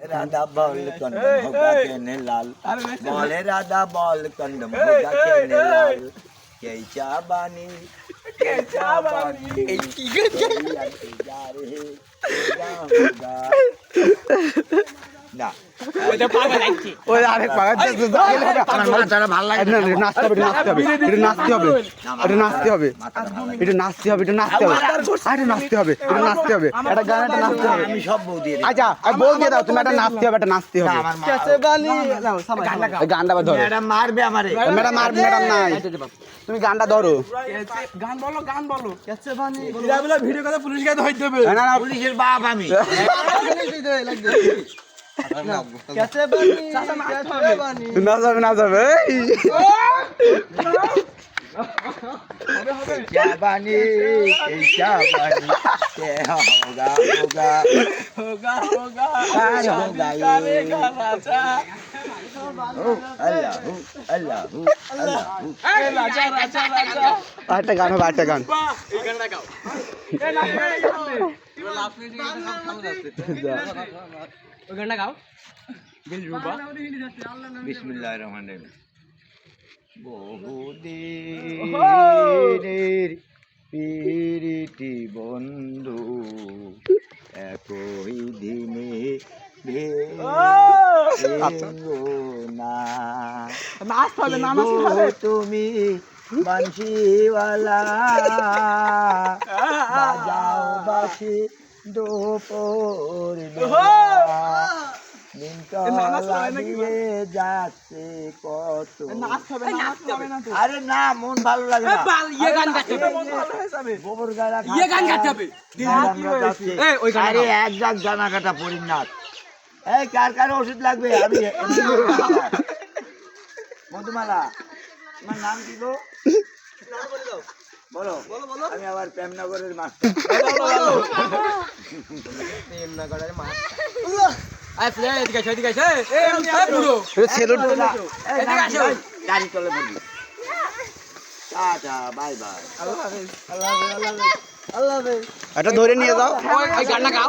Radha ball condemn होगा केने लाल बोले राधा बॉल कंडम होगा केने लाल कैचा बानी जा रहे होगा না ওটা পাগল লাগছে ওই আরেক পাগল আমার মাথাটা ভালো লাগে না নাচতে হবে এটা নাচতে হবে এটা নাচতে হবে এটা নাচতে হবে এটা নাচতে হবে এটা নাচতে হবে এটা নাচতে হবে এটা গানটা নাচতে হবে আমি সব বউ দিয়ে আচ্ছা আর বল দিয়ে দাও তুমি এটা নাচতে হবে এটা নাচতে হবে কেসে বালি নাও সামনে এই গানটা ধরো ম্যাডাম মারবে আমারে ম্যাডাম মারবে ম্যাডাম নাই তুমি গানটা ধরো গান বলো কেসে বানি এরা বলে ভিডিও করে পুলিশ গায়ে ধরে দেবে না না পুলিশের বাপ আমি কেসে বানি কেসে বানি না যাবে না যাবে क्या बानी क्या बानी क्या होगा होगा होगा होगा करेगा राजा अल्लाह अल्लाह अल्लाह ए राजा राजा राजा একটা গান হবে একটা গান এই গানটা গাও এ না এবার লাস্ট মিনিটে সব খামু যাচ্ছে ওই গানটা গাও দিল রুবা বিসমিল্লাহির রহমানির রহিম বহুদিনের প্রীতি বন্ধু একই দিনে না নাচ হবে না নাচ হবে তুমি বাঁশিওয়ালা বাজাও বাঁশি দুপুর দিয়ে যাচ্ছে কত আরে না মন ভালো লাগে না গোবর গাড়া আরে এক জাগ জানা কাটা পরিণাত এই কার কার ওষুধ লাগবে আমি মধুমালা তোমার নাম কি গো বলো আমি আবার প্রেমনগরের মাস্টার প্রেমনগরের মাস্টার আয় ফ্রে এদিকে এসো এদিকে এসো এই পুরো এদিকে আসো গাড়ি চলে পড়বি টাটা বাই বাই আল্লাহ হাফেজ আল্লাহ হাফেজ আল্লাহ হাফেজ এটা ধরে নিয়ে যাও ওই গানটা গাও